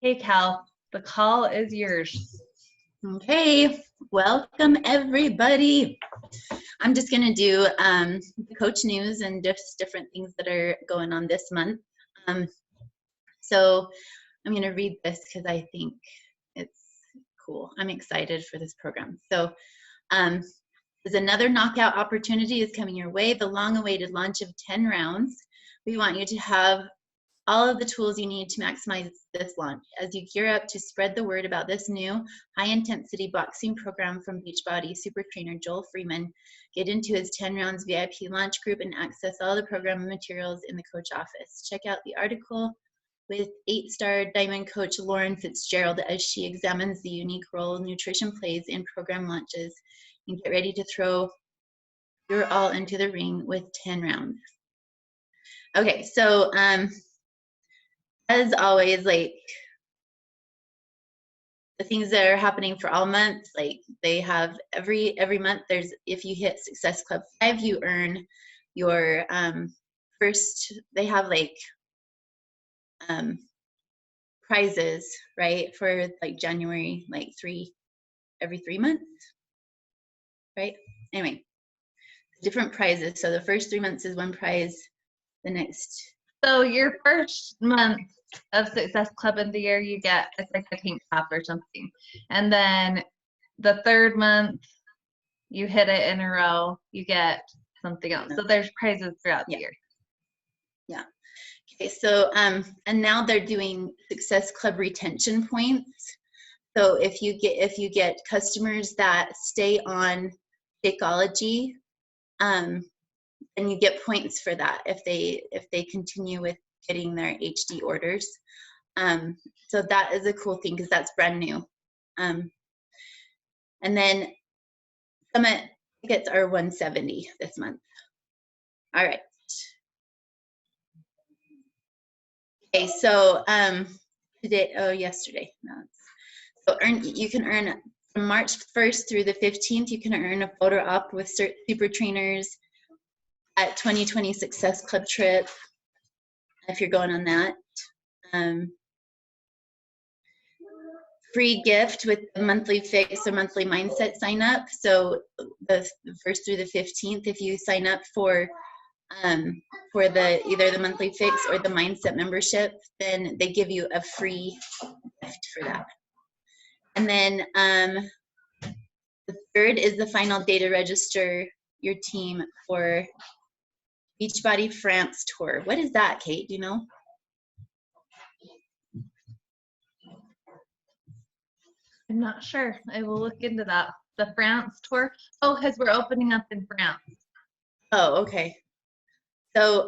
Hey, Cal, the call is yours. Okay, welcome everybody. I'm just going to do the coach news and just different things that are going on this month. So I'm going to read this because I think it's cool. I'm excited for this program. So there's another knockout opportunity is coming your way, the long-awaited launch of 10 rounds. We want you to have all of the tools you need to maximize this launch as you gear up to spread the word about this new high-intensity boxing program from Beachbody super trainer Joel Freeman. Get into his 10 rounds VIP launch group and access all the program materials in the coach office. Check out the article with 8-star diamond coach Lauren Fitzgerald as she examines the unique role nutrition plays in program launches, and get ready to throw your all into the ring with 10 rounds. Okay, so as always, like the things that are happening for all months, like they have every month, there's, if you hit Success Club 5, you earn your first, they have like prizes, right, for like January, like every 3 months, right? Anyway, different prizes. So the first 3 months is one prize, the next. So your first month of Success Club in the year, you get, it's like a tank top or something. And then the third month, you hit it in a row, you get something else. So there's prizes throughout the year. Yeah. Okay, so and now they're doing Success Club retention points. So if you get customers that stay on Shakeology, and you get points for that if they continue with getting their HD orders. So that is a cool thing because that's brand new. And then Summit tickets are $170 this month. All right. Okay, so yesterday. No, so you can earn from March 1st through the 15th. You can earn a photo op with super trainers at 2020 Success Club trip if you're going on that. Free gift with the monthly fix or monthly mindset sign up. So the 1st through the 15th, if you sign up for the either the monthly fix or the mindset membership, then they give you a free gift for that. And then the 3rd is the final day to register your team for Beachbody France tour. What is that, Kate? Do you know? I'm not sure. I will look into that. The France tour. Oh, because we're opening up in France. Oh, okay. So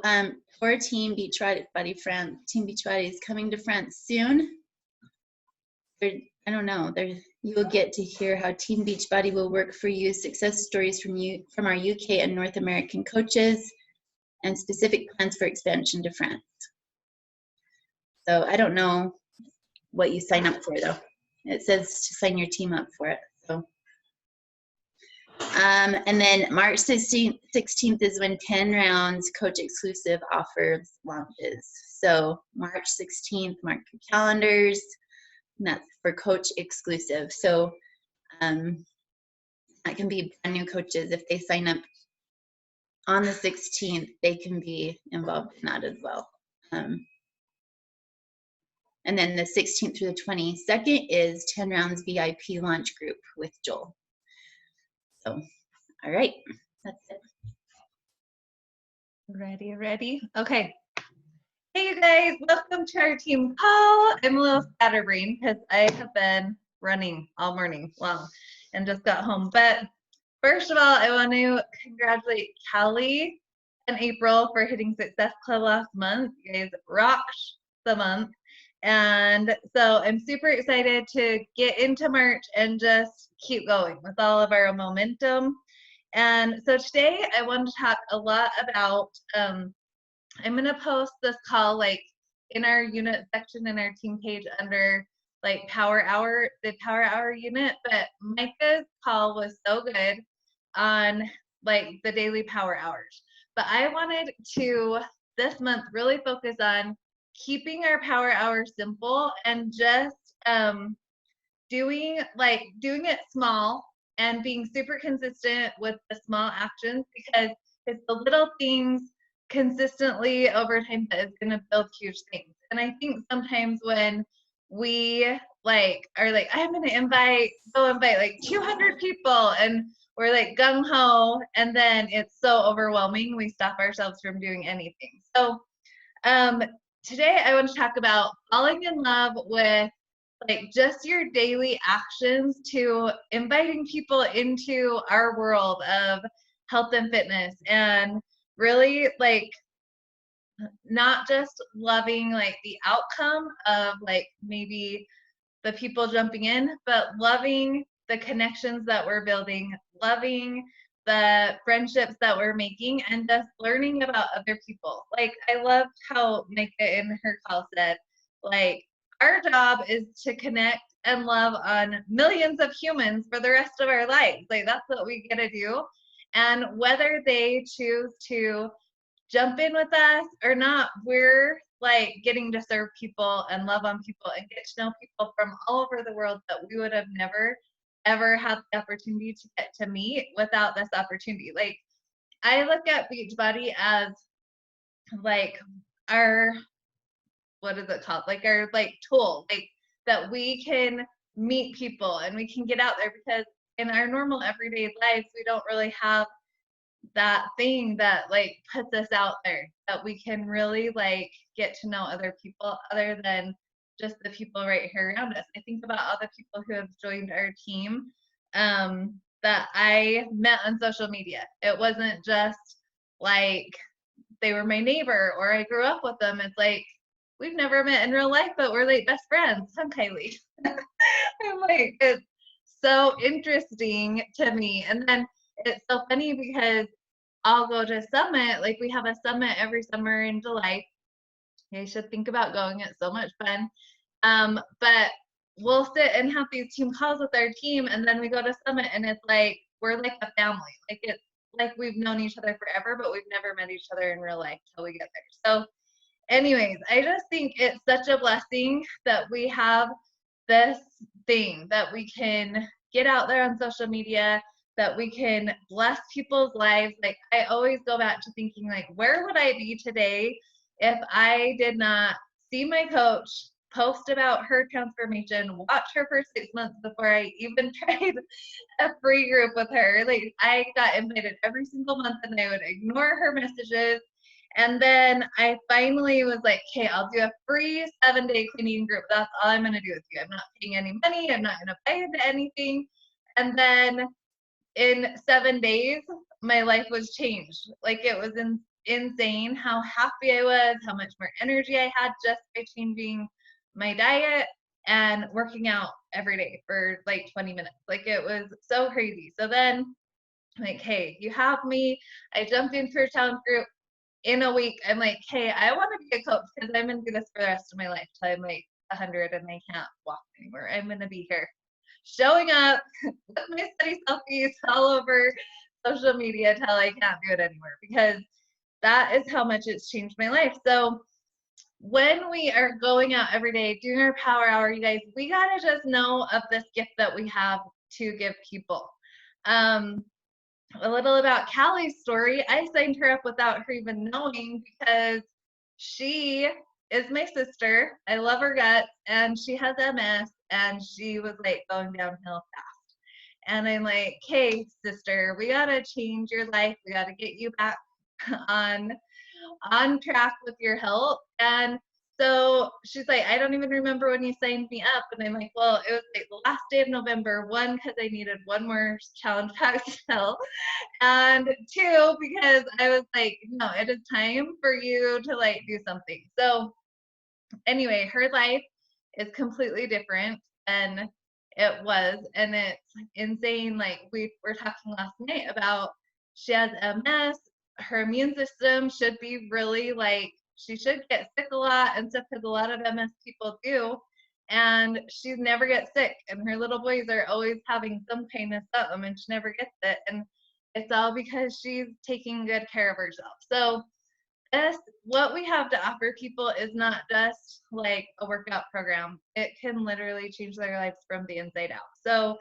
for Team Beachbody France, Team Beachbody is coming to France soon. I don't know. You will get to hear how Team Beachbody will work for you, success stories from our UK and North American coaches, and specific plans for expansion to France. So I don't know what you sign up for though. It says to sign your team up for it. So, and then March 16th is when 10 rounds coach exclusive offers launches. So March 16th, mark your calendars. And that's for coach exclusive. So that can be brand new coaches. If they sign up on the 16th, they can be involved in that as well. And then the 16th through the 22nd is 10 rounds VIP launch group with Joel. So, all right, that's it. Ready? Okay. Hey, you guys, welcome to our team call. I'm a little scatterbrained because I have been running all morning long and just got home. But first of all, I want to congratulate Callie and April for hitting Success Club last month. You guys rocked the month. And so I'm super excited to get into March and just keep going with all of our momentum. And so today I want to talk a lot about, I'm going to post this call like in our unit section in our team page under like Power Hour, the Power Hour unit. But Micah's call was so good on like the daily power hours. But I wanted to this month really focus on keeping our power hours simple and just doing it small and being super consistent with the small actions, because it's the little things consistently over time that is going to build huge things. And I think sometimes when we are like, I'm going to invite like 200 people, and we're like gung ho, and then it's so overwhelming we stop ourselves from doing anything. So today I want to talk about falling in love with like just your daily actions to inviting people into our world of health and fitness, and really like not just loving like the outcome of like maybe the people jumping in, but loving the connections that we're building, loving the friendships that we're making, and just learning about other people. Like I love how Micah in her call said, like, our job is to connect and love on millions of humans for the rest of our lives. Like that's what we get to do. And whether they choose to jump in with us or not, we're like getting to serve people and love on people and get to know people from all over the world that we would have never ever had the opportunity to get to meet without this opportunity. Like I look at Beachbody as like our, what is it called? Like our like tool, like that we can meet people and we can get out there, because in our normal everyday lives we don't really have that thing that like puts us out there, that we can really like get to know other people other than just the people right here around us. I think about all the people who have joined our team that I met on social media. It wasn't just like they were my neighbor or I grew up with them. It's like we've never met in real life, but we're like best friends. I'm Kylie. I'm like, it's so interesting to me. And then it's so funny because I'll go to Summit. Like we have a summit every summer in July. You should think about going. It's so much fun. But we'll sit and have these team calls with our team, and then we go to Summit, and it's like we're like a family. Like it's like we've known each other forever, but we've never met each other in real life till we get there. So anyways, I just think it's such a blessing that we have this thing that we can get out there on social media, that we can bless people's lives. Like I always go back to thinking like, where would I be today if I did not see my coach, post about her transformation, watch her for 6 months before I even tried a free group with her. Like I got invited every single month and I would ignore her messages. And then I finally was like, okay, I'll do a free 7-day cleaning group. That's all I'm going to do with you. I'm not paying any money. I'm not going to buy into anything. And then in 7 days, my life was changed. Like it was insane how happy I was, how much more energy I had just by changing my diet and working out every day for like 20 minutes. Like it was so crazy. So then I'm like, hey, you have me. I jumped into her challenge group. In a week, I'm like, hey, I want to be a coach because I'm going to do this for the rest of my life till I'm like 100 and I can't walk anymore. I'm going to be here showing up with my study selfies all over social media till I can't do it anymore, because that is how much it's changed my life. So when we are going out every day doing our power hour, you guys, we got to just know of this gift that we have to give people. A little about Callie's story. I signed her up without her even knowing because she is my sister. I love her guts, and she has MS, and she was like going downhill fast. And I'm like, hey, sister, we gotta change your life. We gotta get you back on track with your health. And so she's like, I don't even remember when you signed me up. And I'm like, well, it was like the last day of November, one, because I needed one more challenge pack still, and two, because I was like, no, it is time for you to like do something. So anyway, her life is completely different than it was, and it's insane. Like we were talking last night about, she has MS. Her immune system should be really like, she should get sick a lot and stuff, because a lot of MS people do, and she never gets sick, and her little boys are always having some kind of something and she never gets it. And it's all because she's taking good care of herself. So what we have to offer people is not just like a workout program. It can literally change their lives from the inside out. So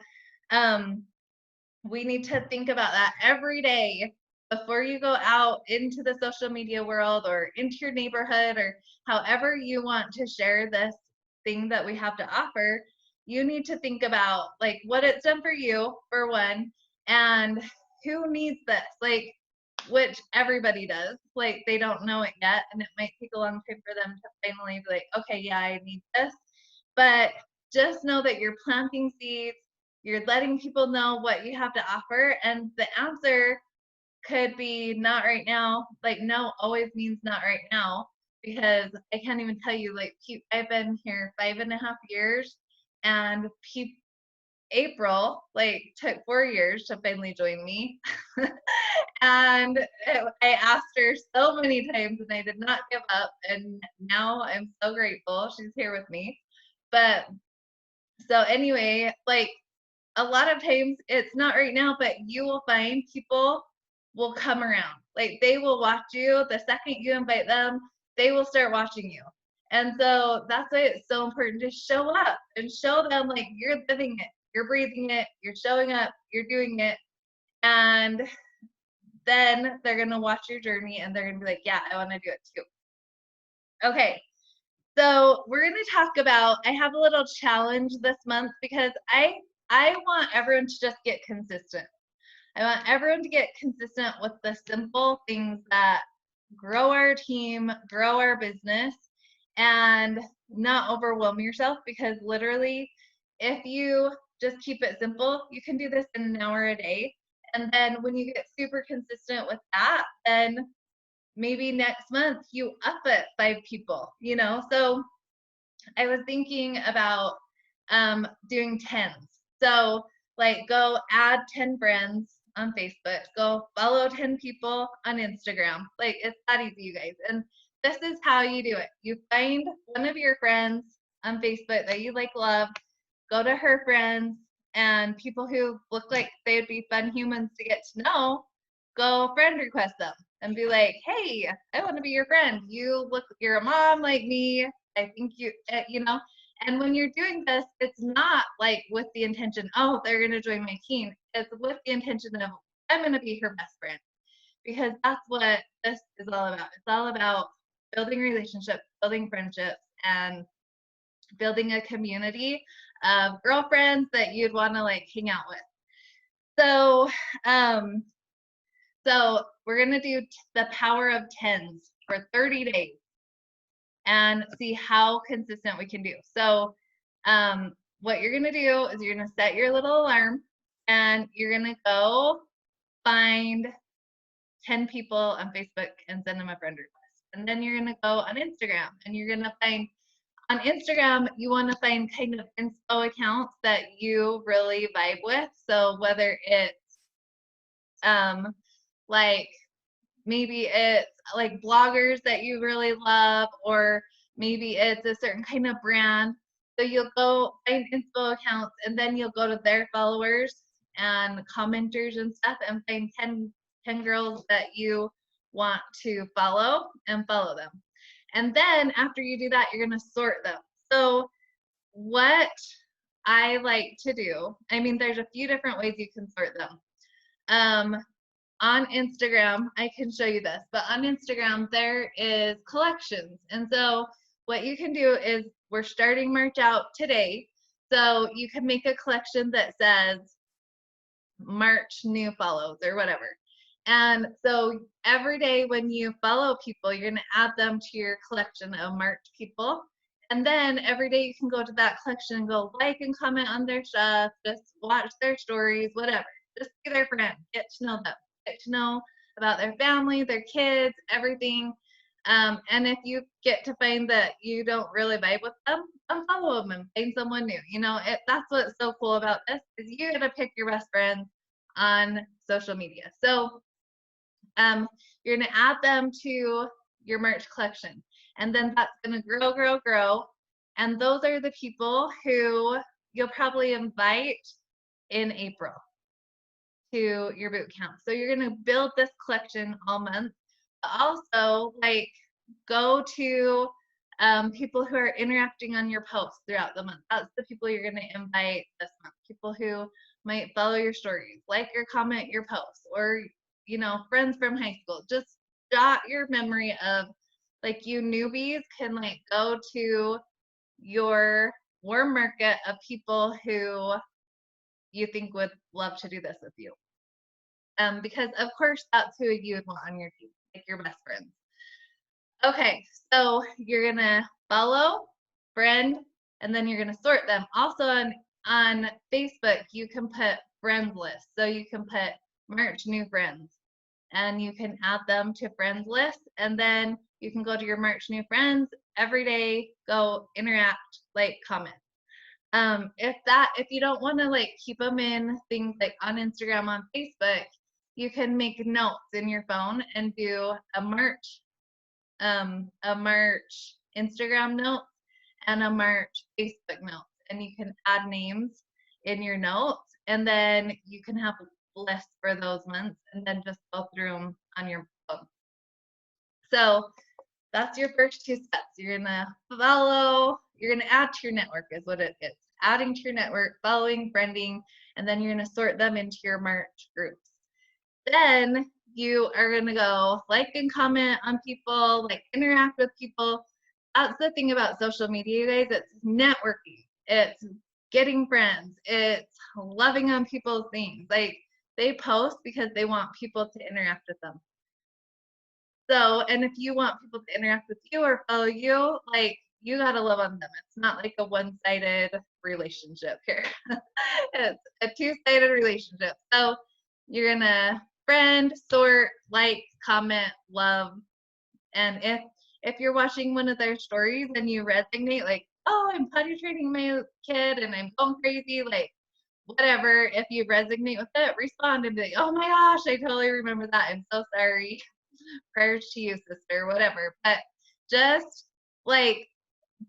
we need to think about that every day before you go out into the social media world or into your neighborhood or however you want to share this thing that we have to offer. You need to think about like what it's done for you, for one, and who needs this, like, which everybody does. Like, they don't know it yet, and it might take a long time for them to finally be like, okay, yeah, I need this. But just know that you're planting seeds, you're letting people know what you have to offer, and the answer could be not right now. Like, no always means not right now, because I can't even tell you, like, I've been here 5.5 years, and April like took 4 years to finally join me. And I asked her so many times and I did not give up, and now I'm so grateful she's here with me. But so anyway, like, a lot of times it's not right now, but you will find people will come around. Like, they will watch you. The second you invite them, they will start watching you. And so that's why it's so important to show up and show them like you're living it, you're breathing it, you're showing up, you're doing it. And then they're going to watch your journey and they're going to be like, yeah, I want to do it too. Okay. So we're going to talk about, I have a little challenge this month because I want everyone to just get consistent. I want everyone to get consistent with the simple things that grow our team, grow our business, and not overwhelm yourself, because literally, if you just keep it simple, you can do this in an hour a day. And then when you get super consistent with that, then maybe next month you up it 5 people, you know? So I was thinking about doing 10s. So like, go add 10 friends on Facebook, go follow 10 people on Instagram. Like, it's that easy, you guys. And this is how you do it. You find one of your friends on Facebook that you like, love, go to her friends, and people who look like they would be fun humans to get to know, go friend request them and be like, hey, I want to be your friend. You're a mom like me. I think you know. And when you're doing this, it's not like with the intention, oh, they're going to join my team. It's with the intention of, I'm going to be her best friend, because that's what this is all about. It's all about building relationships, building friendships, and building a community of girlfriends that you'd want to like hang out with. So, so we're going to do the power of 10s for 30 days and see how consistent we can do. So what you're going to do is you're going to set your little alarm, and you're going to go find 10 people on Facebook and send them a friend request. And then you're going to go on Instagram, and you're going to find, on Instagram, you want to find kind of inspo accounts that you really vibe with. So whether it's like, maybe it's like bloggers that you really love, or maybe it's a certain kind of brand. So you'll go find inspo accounts, and then you'll go to their followers and commenters and stuff, and find 10 girls that you want to follow, and follow them. And then after you do that, you're going to sort them. So what I like to do, I mean, there's a few different ways you can sort them. On Instagram, I can show you this, but on Instagram, there is collections. And so what you can do is, we're starting March out today. So you can make a collection that says March new follows or whatever. And so every day when you follow people, you're going to add them to your collection of March people. And then every day you can go to that collection and go like and comment on their stuff, just watch their stories, whatever. Just be their friend, get to know them, get to know about their family, their kids, everything. And if you get to find that you don't really vibe with them, unfollow them and find someone new. You know, that's what's so cool about this, is you get to pick your best friends on social media. So you're going to add them to your merch collection, and then that's going to grow, grow, grow. And those are the people who you'll probably invite in April. to your boot camp. So you're going to build this collection all month. But also, like, go to people who are interacting on your posts throughout the month. That's the people you're going to invite this month. People who might follow your stories, like or comment your posts, or, you know, friends from high school. Just jot your memory of, like, you newbies can, like, go to your warm market of people who you think would love to do this with you. Because of course that's who you would want on your team, like your best friends. Okay, so you're gonna follow, friend, and then you're gonna sort them. Also on Facebook, you can put friends list. So you can put March new friends, and you can add them to friends list, and then you can go to your March new friends every day, go interact, like, comment. If you don't want to, like, keep them in things like on Instagram, on Facebook, you can make notes in your phone and do a March Instagram note and a March Facebook note, and you can add names in your notes, and then you can have a list for those months, and then just go through them on your phone. So that's your first 2 steps. You're gonna follow, you're gonna add to your network is what it is. Adding to your network, following, friending, and then you're gonna sort them into your March groups. Then you are gonna go like and comment on people, like, interact with people. That's the thing about social media, you guys. It's networking. It's getting friends. It's loving on people's things. Like, they post because they want people to interact with them. So, and if you want people to interact with you or follow you, like, you gotta love on them. It's not like a one-sided relationship here. It's a 2-sided relationship. So you're gonna friend, sort, like, comment, love, and if you're watching one of their stories and you resonate, like, oh, I'm potty training my kid and I'm going crazy, like, whatever, if you resonate with it, respond and be like, oh my gosh, I totally remember that. I'm so sorry. Prayers to you, sister, whatever. But just, like,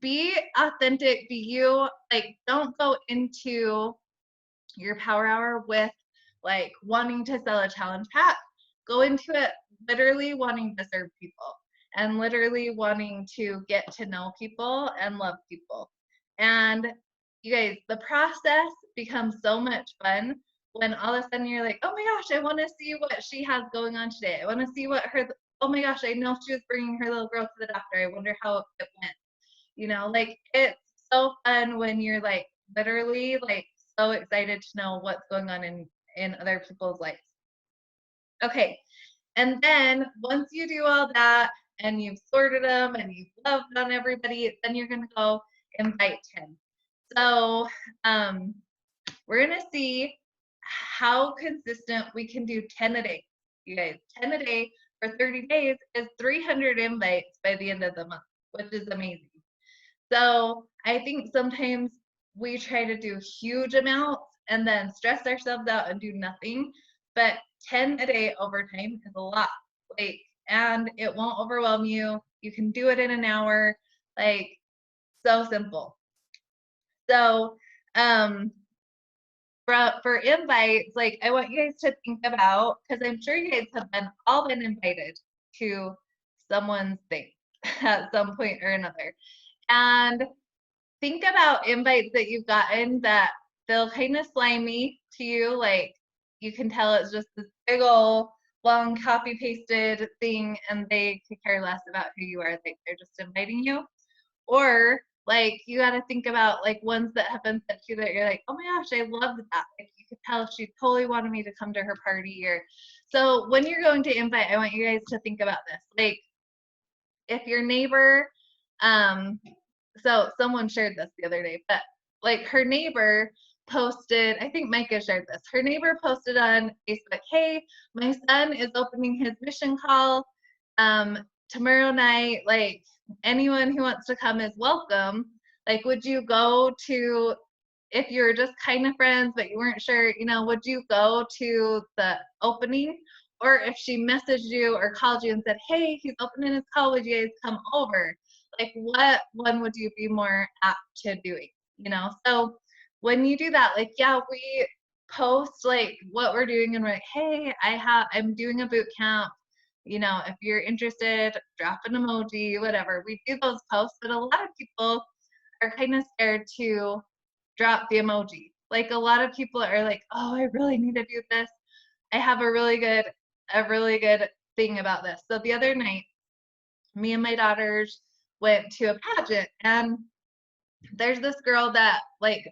be authentic, be you. Like, don't go into your power hour with, like, wanting to sell a challenge pack. Go into it literally wanting to serve people and literally wanting to get to know people and love people. And you guys, the process becomes so much fun when all of a sudden you're like, oh my gosh, I want to see what she has going on today. I want to see what her, oh my gosh, I know she was bringing her little girl to the doctor. I wonder how it went. You know, like, it's so fun when you're, like, literally, like, so excited to know what's going on in other people's lives. Okay, and then once you do all that and you've sorted them and you've loved on everybody, then you're gonna go invite 10. So we're gonna see how consistent we can do 10 a day. You guys, 10 a day for 30 days is 300 invites by the end of the month, which is amazing. So I think sometimes we try to do huge amounts and then stress ourselves out and do nothing, but 10 a day over time is a lot, like, and it won't overwhelm you. You can do it in an hour, like, so simple. So for invites, like, I want you guys to think about, because I'm sure you guys have all been invited to someone's thing at some point or another. And think about invites that you've gotten that feel kind of slimy to you, like, you can tell it's just this big old long copy pasted thing and they could care less about who you are, like, they're just inviting you. Or, like, you got to think about, like, ones that have been sent to you that you're like, oh my gosh, I love that. Like, you could tell she totally wanted me to come to her party. Or so when you're going to invite, I want you guys to think about this. Like, if your neighbor, so someone shared this the other day, but, like, her neighbor posted, I think Micah shared this, her neighbor posted on Facebook, hey, my son is opening his mission call tomorrow night, like, anyone who wants to come is welcome. Like, would you go to, if you're just kind of friends but you weren't sure, you know, would you go to the opening? Or if she messaged you or called you and said, hey, he's opening his call, would you guys come over? Like, what one would you be more apt to doing? You know, so when you do that, like, yeah, we post like what we're doing, and we're like, hey, I'm doing a boot camp. You know, if you're interested, drop an emoji, whatever. We do those posts, but a lot of people are kind of scared to drop the emoji. Like a lot of people are like, oh, I really need to do this. I have a really good thing about this. So the other night, me and my daughters went to a pageant, and there's this girl that like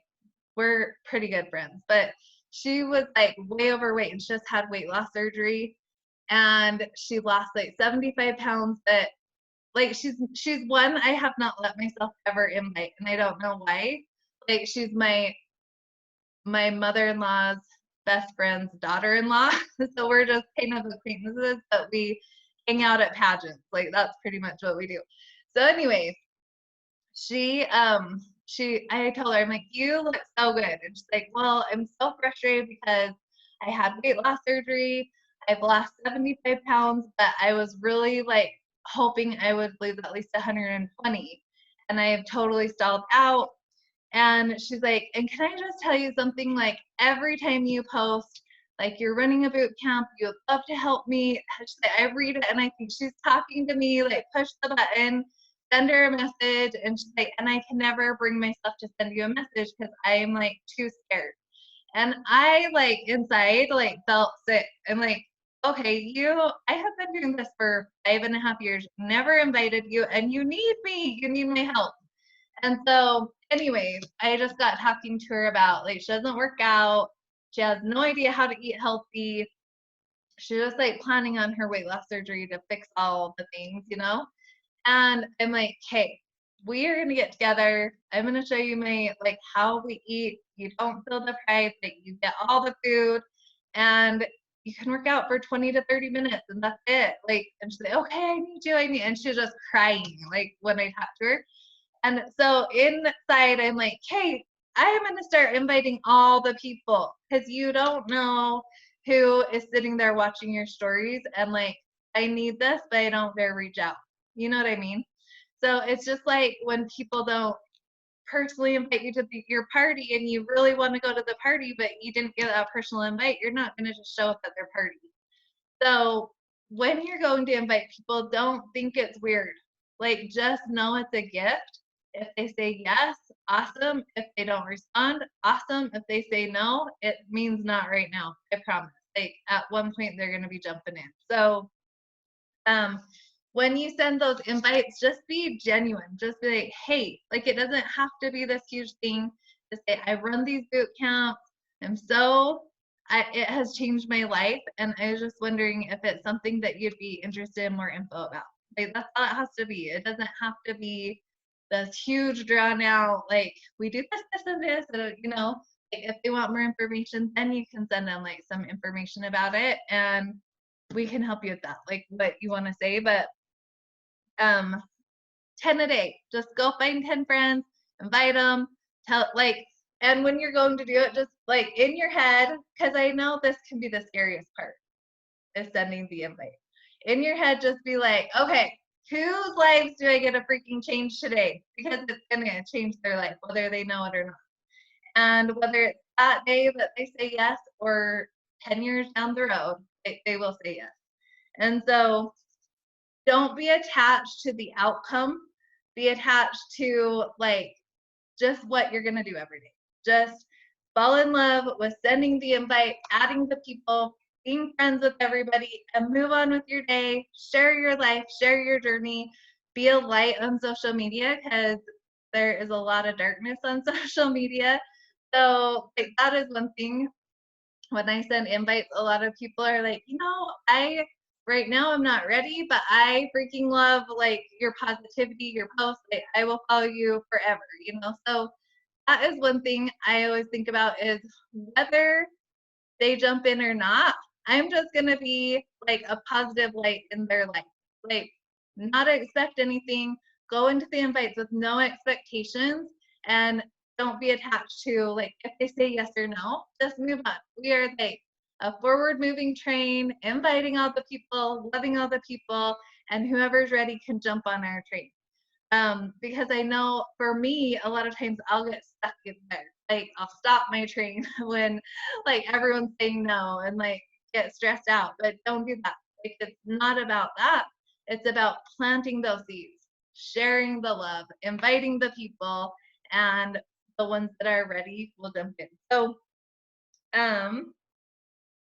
we're pretty good friends, but she was like way overweight and she just had weight loss surgery, and she lost like 75 pounds. But like she's one I have not let myself ever invite, and I don't know why. Like she's my mother-in-law's best friend's daughter-in-law. So we're just kind of acquaintances, but we hang out at pageants. Like that's pretty much what we do. So anyways, I told her, I'm like, you look so good. And she's like, well, I'm so frustrated because I had weight loss surgery. I've lost 75 pounds, but I was really like hoping I would lose at least 120. And I have totally stalled out. And she's like, and can I just tell you something? Like every time you post, like you're running a boot camp, you would love to help me. She's like, I read it and I think she's talking to me, like push the button, send her a message. And she's like, and I can never bring myself to send you a message because I'm like too scared. And I like inside like felt sick. I'm like, okay, I have been doing this for 5.5 years, never invited you, and you need me, you need my help. And so anyways, I just got talking to her about like she doesn't work out. She has no idea how to eat healthy. She's just like planning on her weight loss surgery to fix all the things, you know? And I'm like, hey, we are gonna get together. I'm gonna show you my like how we eat. You don't feel deprived, like you get all the food, and you can work out for 20 to 30 minutes, and that's it. Like, and she's like, okay, I need, and she's just crying like when I talk to her. And so inside, I'm like, hey, I'm going to start inviting all the people because you don't know who is sitting there watching your stories. And like, I need this, but I don't dare reach out. You know what I mean? So it's just like when people don't personally invite you to your party and you really want to go to the party, but you didn't get a personal invite, you're not going to just show up at their party. So when you're going to invite people, don't think it's weird. Like, just know it's a gift. If they say yes, awesome. If they don't respond, awesome. If they say no, it means not right now. I promise. Like, at one point, they're going to be jumping in. So, when you send those invites, just be genuine. Just be like, hey, like, it doesn't have to be this huge thing to say, I run these boot camps. It has changed my life, and I was just wondering if it's something that you'd be interested in more info about. Like, that's all it has to be. It doesn't have to be this huge drawn out, like, we do this, and this, and, you know, like, if they want more information, then you can send them like some information about it, and we can help you with that, like what you want to say. But 10 a day, just go find 10 friends, invite them, tell like, and when you're going to do it, just like in your head, because I know this can be the scariest part, is sending the invite. In your head, just be like, okay, whose lives do I get to freaking change today? Because it's going to change their life, whether they know it or not. And whether it's that day that they say yes or 10 years down the road, they will say yes. And so don't be attached to the outcome. Be attached to like just what you're going to do every day. Just fall in love with sending the invite, adding the people, being friends with everybody, and move on with your day. Share your life, share your journey, be a light on social media, because there is a lot of darkness on social media. So like, that is one thing. When I send invites, a lot of people are like, you know, right now I'm not ready, but I freaking love like your positivity, your posts. I will follow you forever, you know? So that is one thing I always think about, is whether they jump in or not, I'm just going to be like a positive light in their life. Like, not expect anything, go into the invites with no expectations, and don't be attached to like if they say yes or no, just move on. We are like a forward moving train, inviting all the people, loving all the people, and whoever's ready can jump on our train. Because I know for me, a lot of times I'll get stuck in there. like I'll stop my train when like everyone's saying no and like get stressed out. But don't do that. Like it's not about that. It's about planting those seeds, sharing the love, inviting the people, and the ones that are ready will jump in. So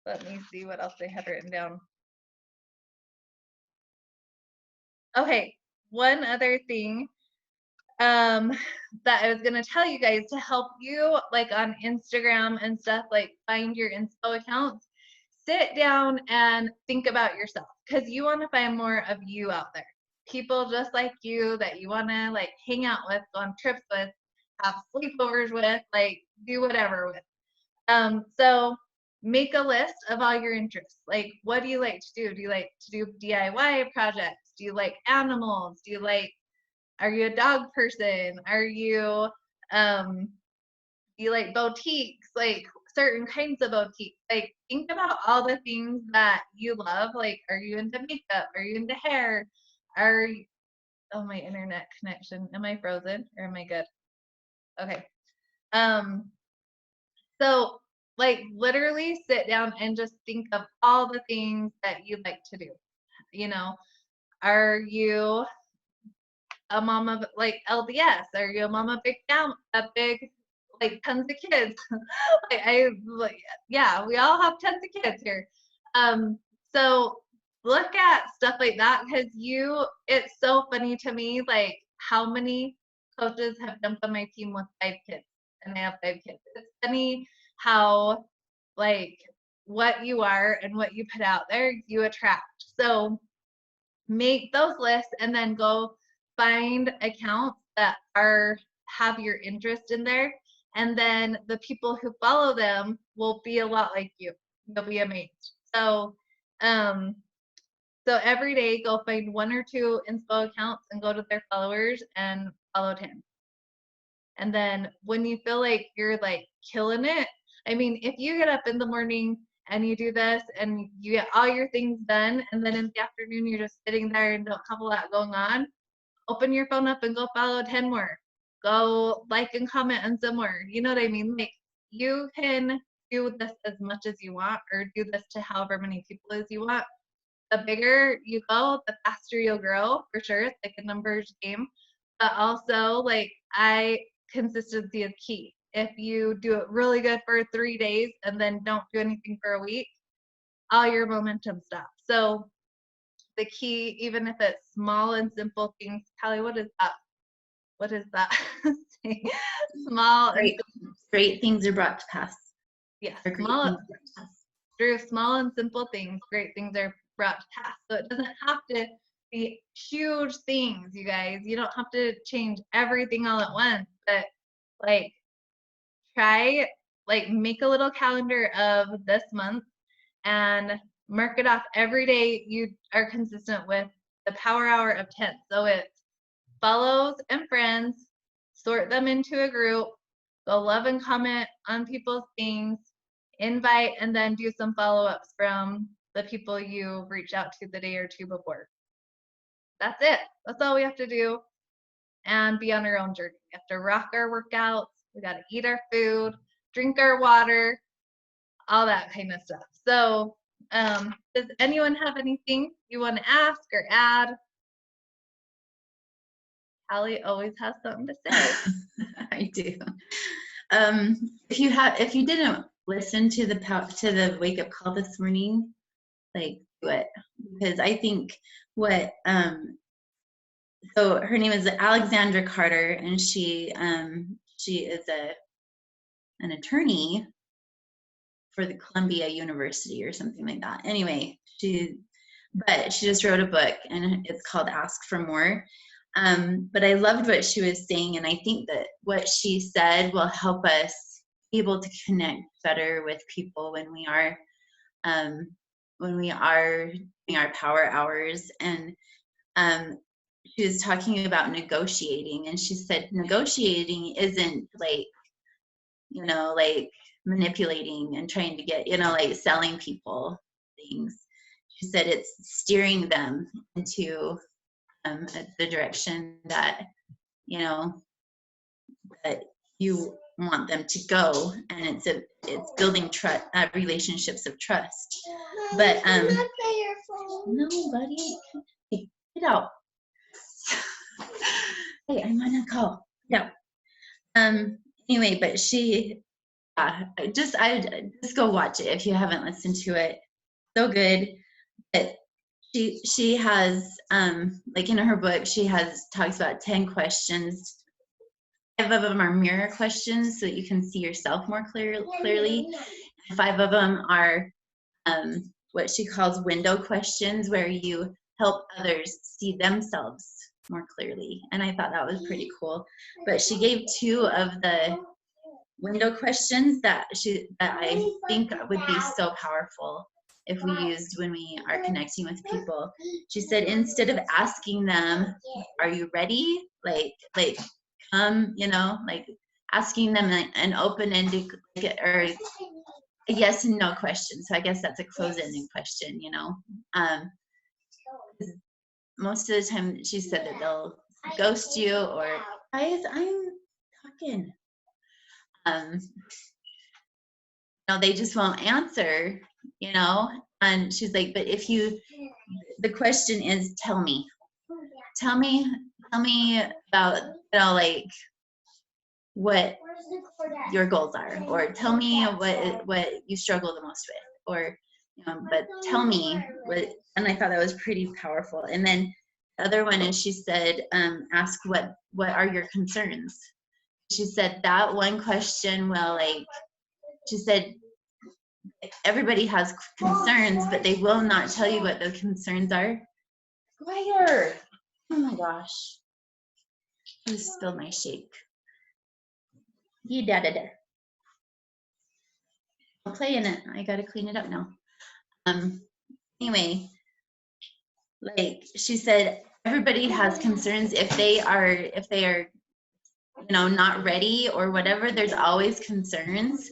let me see what else I had written down. Okay, one other thing that I was gonna tell you guys to help you like on Instagram and stuff, like find your inspo accounts, sit down and think about yourself because you want to find more of you out there. People just like you that you want to like hang out with, go on trips with, have sleepovers with, like do whatever with. So make a list of all your interests. Like, what do you like to do? Do you like to do DIY projects? Do you like animals? Do you like, are you a dog person? Are you, do you like boutiques? Like certain kinds of boutiques? Like, think about all the things that you love. Like, are you into makeup? Are you into hair? Are you, oh, my internet connection. Am I frozen or am I good? Okay. So like literally sit down and just think of all the things that you like to do. You know, are you a mom of like LDS? Are you a mom of a big like tons of kids? like yeah, we all have tons of kids here. So look at stuff like that because it's so funny to me like how many coaches have jumped on my team with 5 kids and I have 5 kids. It's funny how like what you are and what you put out there you attract. So make those lists and then go find accounts that have your interest in there, and then the people who follow them will be a lot like you. You'll be amazed. So so every day go find 1 or 2 inspo accounts and go to their followers and follow 10. And then when you feel like you're like killing it, I mean, if you get up in the morning and you do this and you get all your things done, and then in the afternoon you're just sitting there and don't have a lot going on, open your phone up and go follow 10 more. Go like and comment on some more. You know what I mean? Like you can do this as much as you want or do this to however many people as you want. The bigger you go, the faster you'll grow for sure. It's like a numbers game. But also like consistency is key. If you do it really good for 3 days and then don't do anything for a week, all your momentum stops. So the key, even if it's small and simple things, Callie, what is that? What is that? Small and great things are brought to pass. Yes, through small and simple things, great things are brought to pass. So it doesn't have to be huge things, you guys. You don't have to change everything all at once, but like try, like make a little calendar of this month and mark it off every day you are consistent with the power hour of 10. So it's follows and friends, sort them into a group, go love and comment on people's things, invite, and then do some follow-ups from the people you reached out to the day or 2 before. That's it. That's all we have to do and be on our own journey. We have to rock our workouts. We got to eat our food, drink our water, all that kind of stuff. So does anyone have anything you want to ask or add? Callie always has something to say. I do. If you didn't listen to the wake up call this morning, like do it, because I think what so her name is Alexandra Carter, and she is an attorney for the Columbia University or something like that. Anyway, she just wrote a book and it's called Ask for More. But I loved what she was saying, and I think that what she said will help us be able to connect better with people when we are doing our power hours. And she was talking about negotiating, and she said negotiating isn't like manipulating and trying to get like selling people things. She said it's steering them into the direction that that you want them to go, and it's building trust, relationships of trust. But no, buddy, hey, get out. Hey, I'm on a call. No. Anyway, but she, just go watch it if you haven't listened to it. So good. But she has, like in her book, she talks about 10 questions. 5 of them are mirror questions so that you can see yourself more clearly. 5 of them are what she calls window questions, where you help others see themselves more clearly. And I thought that was pretty cool. But she gave 2 of the window questions that I think would be so powerful if we used when we are connecting with people. She said, instead of asking them, are you ready? Like come, like asking them an open-ended or a yes and no question. So I guess that's a close-ended question, most of the time she said that they'll ghost you, or guys, I'm talking. They just won't answer, and she's like, but if the question is, tell me about, like what your goals are, or tell me what you struggle the most with, or but tell me what. And I thought that was pretty powerful. And then the other one is, she said, ask what are your concerns. She said that one question will, she said, everybody has concerns, but they will not tell you what those concerns are. Squire! Oh my gosh. I just spilled my shake. I'll play in it. I gotta clean it up now. Anyway, she said, everybody has concerns if they are not ready or whatever. There's always concerns.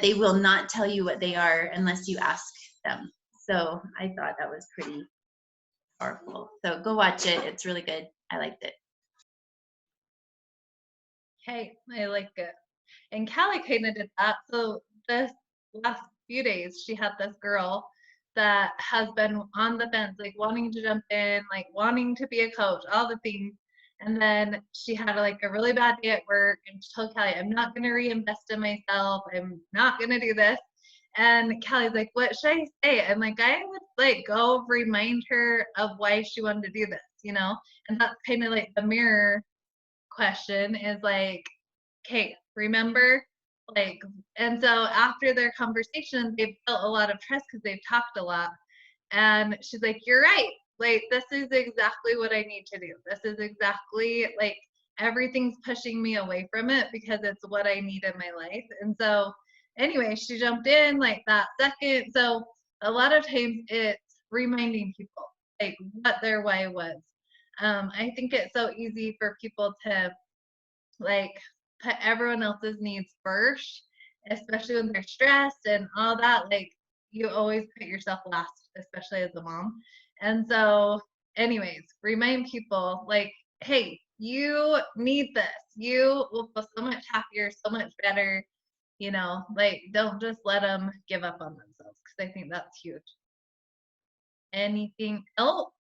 They will not tell you what they are unless you ask them. So I thought that was pretty powerful. So go watch it. It's really good. I liked it. Okay, I like it. And Callie kind of did that. So this last few days, she had this girl that has been on the fence, like wanting to jump in, like wanting to be a coach, all the things. And then she had like a really bad day at work, and she told Callie, I'm not going to reinvest in myself. I'm not going to do this. And Callie's like, what should I say? And like, I would like go remind her of why she wanted to do this, And that's kind of like the mirror question is like, okay, remember? And so after their conversation, they've built a lot of trust because they've talked a lot. And she's like, you're right. Like, this is exactly what I need to do. This is exactly everything's pushing me away from it because it's what I need in my life. And so anyway, she jumped in that second. So a lot of times it's reminding people what their why was. I think it's so easy for people to put everyone else's needs first, especially when they're stressed and all that. You always put yourself last, especially as a mom. And so anyways, remind people hey, you need this. You will feel so much happier, so much better. Don't just let them give up on themselves, because I think that's huge. Anything else?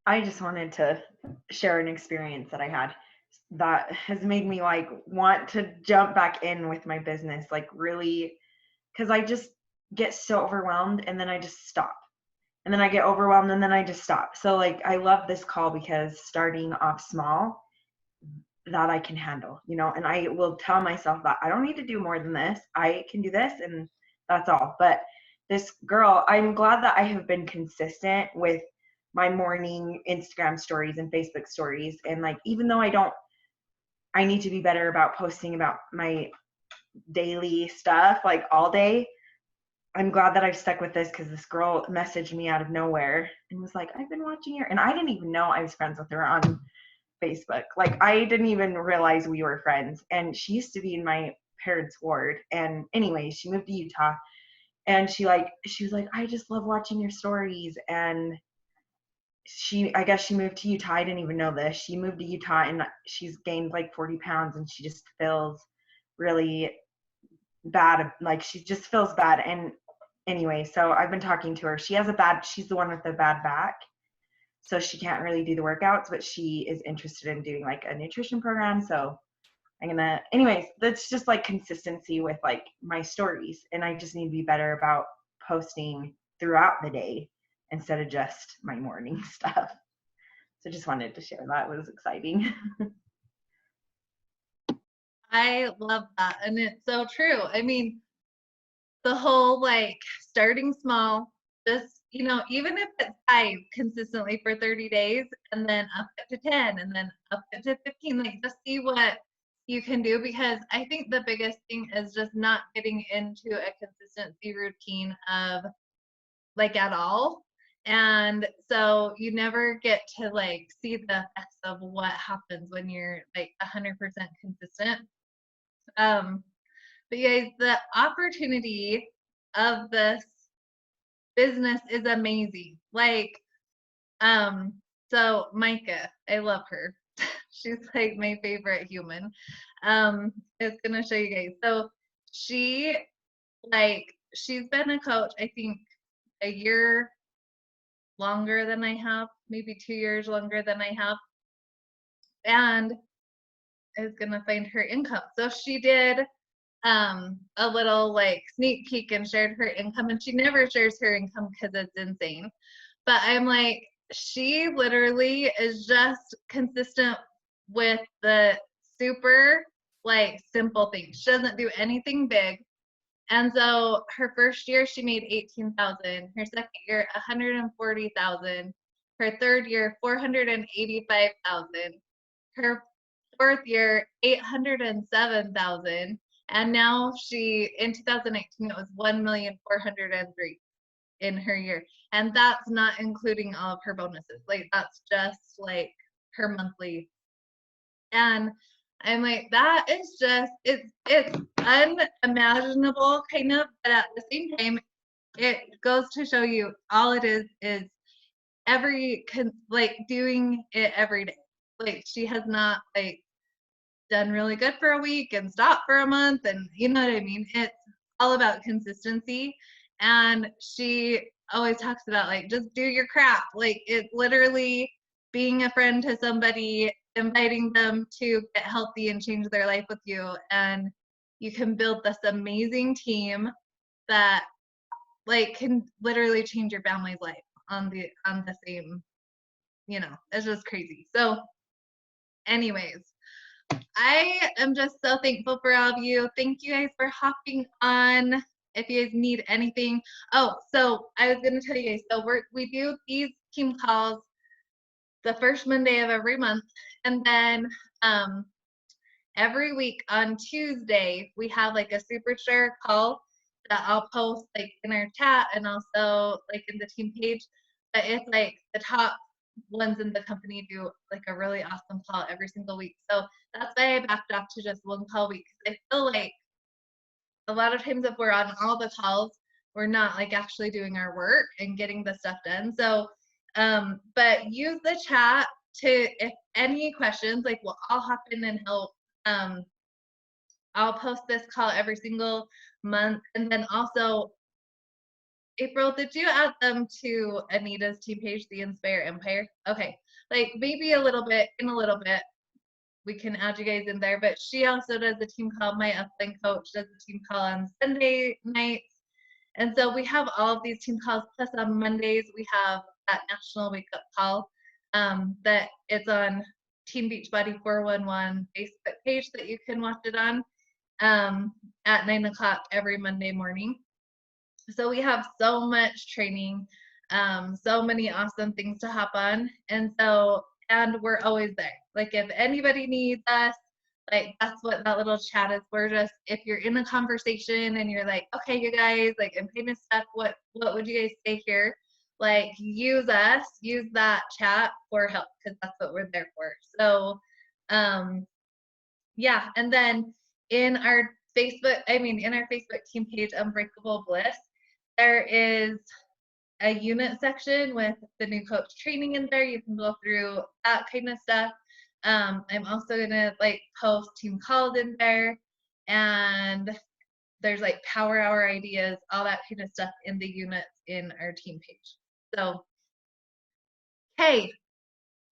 I just wanted to share an experience that I had that has made me want to jump back in with my business, really, because I just get so overwhelmed and then I just stop. And then I get overwhelmed and then I just stop. So I love this call because starting off small, that I can handle, and I will tell myself that I don't need to do more than this. I can do this and that's all. But this girl, I'm glad that I have been consistent with my morning Instagram stories and Facebook stories. And even though I need to be better about posting about my daily stuff all day, I'm glad that I've stuck with this, because this girl messaged me out of nowhere and was like, I've been watching her. And I didn't even know I was friends with her on Facebook. I didn't even realize we were friends. And she used to be in my parents' ward. And anyway, she moved to Utah. And she was like, I just love watching your stories. And I guess she moved to Utah. I didn't even know this. She moved to Utah and she's gained like 40 pounds and she just feels really bad. Like she just feels bad. And anyway, so I've been talking to her. She's the one with the bad back. So she can't really do the workouts, but she is interested in doing like a nutrition program. So anyways, that's just like consistency with like my stories. And I just need to be better about posting throughout the day instead of just my morning stuff. So just wanted to share that. It was exciting. I love that. And it's so true. I mean, the whole like starting small, just, even if it's 5 consistently for 30 days and then up it to 10 and then up it to 15, like just see what you can do, because I think the biggest thing is just not getting into a consistency routine of like at all. And so you never get to like see the effects of what happens when you're like 100% consistent. But you guys, the opportunity of this business is amazing. Like, so Micah, I love her. She's like my favorite human. It's gonna show you guys. So she's been a coach, I think, a year longer than I have, maybe 2 years longer than I have. And I was gonna find her income. So she did a little like sneak peek and shared her income, and she never shares her income because it's insane. But I'm like, she literally is just consistent with the super like simple things. She doesn't do anything big. And so her first year she made 18,000, her second year 140,000, her third year 485,000, her fourth year 807,000, and now in 2019 it was 1,403,000 in her year, and that's not including all of her bonuses. Like that's just like her monthly. And I'm like, that is just it's unimaginable kind of, but at the same time it goes to show you all it is like doing it every day. Like she has not like done really good for a week and stopped for a month, and you know what I mean? It's all about consistency. And she always talks about like just do your crap. Like it's literally being a friend to somebody, inviting them to get healthy and change their life with you, and you can build this amazing team that like can literally change your family's life on the same, it's just crazy. So anyways, I am just so thankful for all of you. Thank you guys for hopping on. If you guys need anything. Oh, so I was going to tell you guys, so we do these team calls the first Monday of every month. And then every week on Tuesday, we have like a superstar call that I'll post like in our chat and also like in the team page. But it's like the top ones in the company do like a really awesome call every single week. So that's why I backed off to just one call a week, because I feel like a lot of times if we're on all the calls, we're not like actually doing our work and getting the stuff done. So but use the chat to, if any questions, like I'll hop in and help. I'll post this call every single month. And then also, April, did you add them to Anita's team page, the Inspire Empire? Okay, like maybe in a little bit, we can add you guys in there. But she also does a team call. My upline coach does a team call on Sunday nights. And so we have all of these team calls. Plus on Mondays, we have that National Wake Up Call that it's on Team Beachbody 411 Facebook page that you can watch it on at 9 o'clock every Monday morning. So we have so much training, so many awesome things to hop on. And we're always there. Like if anybody needs us, like that's what that little chat is. We're just, if you're in a conversation and you're like, okay, you guys, like I'm kind of stuck, what would you guys say here? Like use that chat for help, because that's what we're there for. So yeah, and then in our Facebook team page, Unbreakable Bliss, there is a unit section with the new coach training in there. You can go through that kind of stuff. I'm also gonna like post team calls in there, and there's like power hour ideas, all that kind of stuff in the units in our team page. So, hey,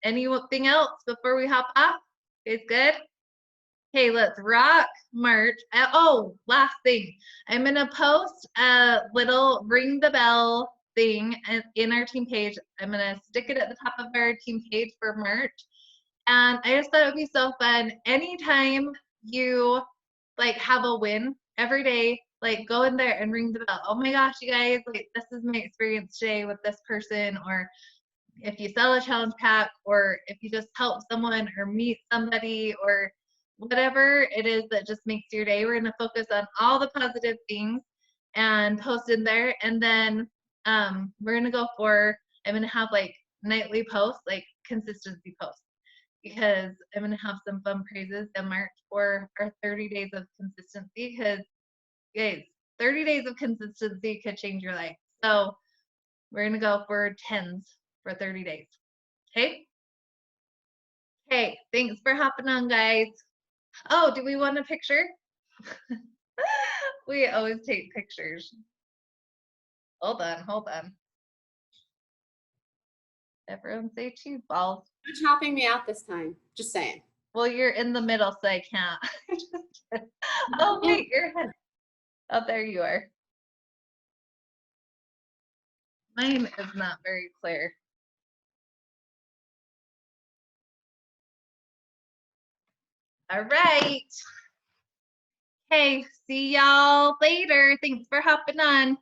anything else before we hop off? It's good. Hey, let's rock merch. Oh, last thing. I'm going to post a little ring the bell thing in our team page. I'm going to stick it at the top of our team page for merch. And I just thought it would be so fun. Anytime you like have a win every day, like go in there and ring the bell. Oh my gosh, you guys, like this is my experience today with this person, or if you sell a challenge pack, or if you just help someone or meet somebody, or whatever it is that just makes your day. We're going to focus on all the positive things and post in there. And then we're going to go for, I'm going to have like nightly posts, like consistency posts, because I'm going to have some fun praises in March for our 30 days of consistency, because guys, 30 days of consistency could change your life. So we're going to go for 10s for 30 days. Okay? Okay, thanks for hopping on, guys. Oh, do we want a picture? We always take pictures. Hold on. Everyone say cheese balls. You're chopping me out this time. Just saying. Well, you're in the middle, so I can't. Oh, wait, your head. Oh, there you are. Mine is not very clear. All right. Hey, see y'all later. Thanks for hopping on.